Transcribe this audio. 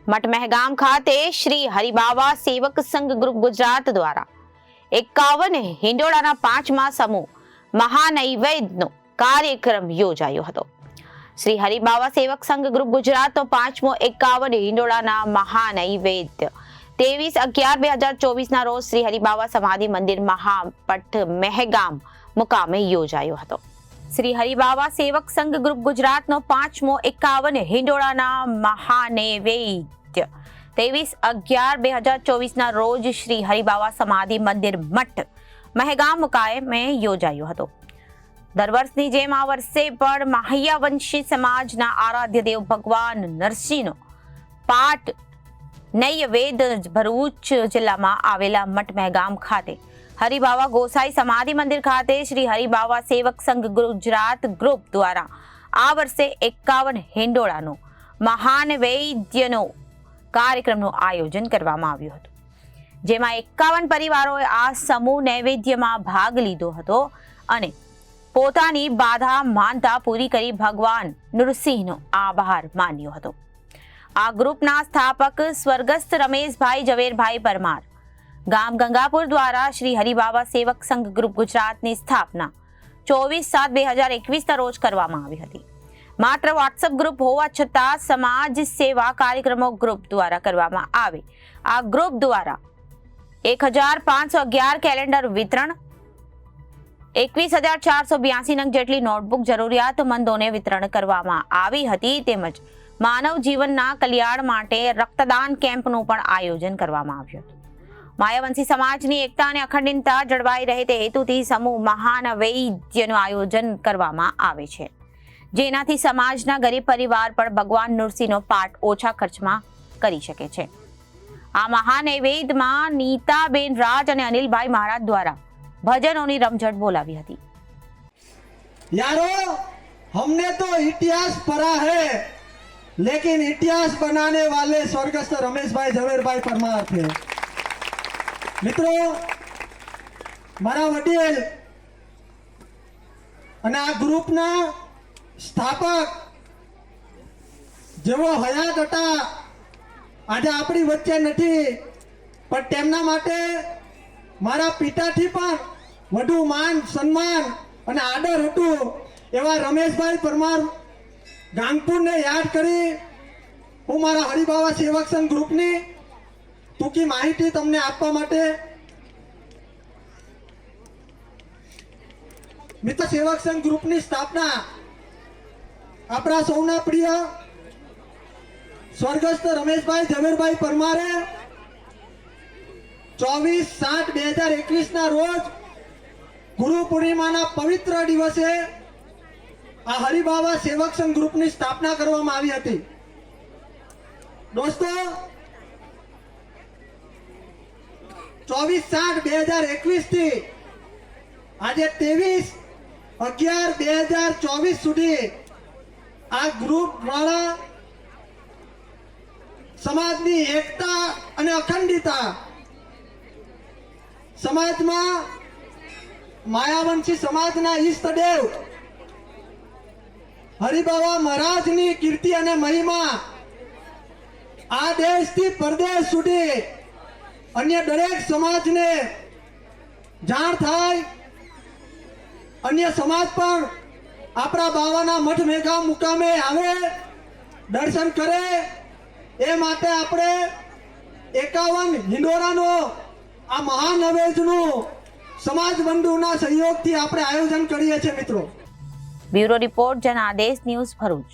મઠમહેગામ ખાતે શ્રી હરિબાવા સેવક સંઘ ગ્રુપ ગુજરાત દ્વારા 51 હિંડોળાના 5મા સમૂહ મહાનૈવેદ્યનો કાર્યક્રમ યોજાયો હતો। શ્રી હરિબાવા સેવક સંઘ ગ્રુપ ગુજરાતનો 5મો 51 હિંડોળાના મહાનૈવેદ્ય 23/11/2024 ના રોજ શ્રી હરિબાવા સમાધિ મંદિર મહામઠમહેગામ મુકામે યોજાયો હતો। શ્રી હરિબાવા સેવક સંઘ ગ્રુપ ગુજરાતનો 5મો 51 હિંડોળાના મહાનૈવેદ્ય 23/11/2024 ના રોજ શ્રી હરિબાવા સમાધિ મંદિર મઠ મહેગામ મુકામે યોજાયો હતો। દર વર્ષની જેમ આ વર્ષે પણ માહ્યાવંશી સમાજના આરાધ્ય દેવ ભગવાન નરસિંહનો પાઠ નૈવેદ્ય ભરૂચ જિલ્લામાં આવેલા મઠમહેગામ ખાતે હરિબાવા ગોસાઈ સમાધિ મંદિર ખાતે શ્રી હરિબાવા સેવક સંઘ ગુજરાત ગ્રુપ દ્વારા આ વર્ષે 51 હિંડોળાનો મહાનૈવેદ્યનો કાર્યક્રમનું આયોજન કરવામાં આવ્યું હતું, જેમાં 51 પરિવારોએ આ સમૂહ નૈવેદ્યમાં ભાગ લીધો હતો અને પોતાની બાધા માનતા પૂરી કરી ભગવાન નૃસિંહનો આભાર માન્યો હતો। આ ગ્રુપના સ્થાપક સ્વર્ગસ્થ રમેશભાઈ ઝવેરભાઈ પરમાર ગામ ગંગાપુર દ્વારા શ્રી હરિબાવા સેવક સંઘ ગ્રુપ ગુજરાતની સ્થાપના 24/7/2021 રોજ કરવામાં આવી હતી। માત્ર વોટ્સએપ ગ્રુપ હોવા છતાં સમાજ સેવા કાર્યક્રમો ગ્રુપ દ્વારા કરવામાં આવે। આ ગ્રુપ દ્વારા 1511 કેલેન્ડર વિતરણ, 21,482 નંગ જેટલી નોટબુક જરૂરિયાતમંદોને વિતરણ કરવામાં આવી હતી, તેમજ માનવ જીવનના કલ્યાણ માટે રક્તદાન કેમ્પનું પણ આયોજન કરવામાં આવ્યું હતું। માયાવંશી સમાજની એકતા અને અખંડિતતા જળવાઈ રહે તે હેતુથી સમૂહ મહાનૈવેદ્યનું આયોજન કરવામાં આવે છે, જેનાથી સમાજના ગરીબ પરિવાર પણ ભગવાન નૃસિંહનો પાઠ ઓછા ખર્ચમાં કરી શકે છે। આ મહાનૈવેદ્યમાં નીતાબેન રાજ અને અનિલભાઈ મહારાજ દ્વારા भजनों रमझट बोलावी थी। यारो, हमने तो इतिहास पढ़ा है, लेकिन इतिहास बनाने वाले स्वर्गस्थ रमेशभाई झवेरभाई परमार थे। मित्रों, मारा वडील અને આ ગ્રુપના સ્થાપક જેવો હયાત હતા, આજે આપણી વચ્ચે નથી, પણ તેમના માટે મારા પિતાથી પણ વધુ માન સન્માન અને આદર હતું એવા રમેશભાઈ પરમાર ગાંગપુરને યાદ કરી હું મારા હરિબાવા સેવક સંઘ ગ્રુપની ટૂંકી માહિતી તમને આપવા માટે મિત્ર સેવક સંઘ ગ્રુપની સ્થાપના આપણા સૌના પ્રિય સ્વર્ગસ્થ રમેશભાઈ ઝવેરભાઈ પરમારે 24/7/2021 ના રોજ ગુરુ પૂર્ણિમાના પવિત્ર દિવસે આ હરિબાવા સેવક સંઘ ગ્રુપની સ્થાપના કરવામાં આવી હતી। દોસ્તો, 24/7/2021 થી આજે 23/11/2024 સુધી આ ગ્રુપ દ્વારા સમાજની એકતા અને અખંડિતતા, સમાજમાં માયાવંશી સમાજના ઈષ્ટદેવ હરિબાવા મહારાજની કીર્તિ અને મહિમા આ દેશથી પરદેશ સુધી અન્ય દરેક સમાજને જાણ થાય, અન્ય સમાજ પણ આપણા બાવાના મઠ મેઘા મુકામે આવે, દર્શન કરે, એ માટે આપણે 51 હિંડોળાનો આ મહાનૈવેદ્યનું સમાજ બંધુના સહયોગથી આપણે આયોજન કરીએ છીએ। મિત્રો, bureau report Janadesh news Bharuch.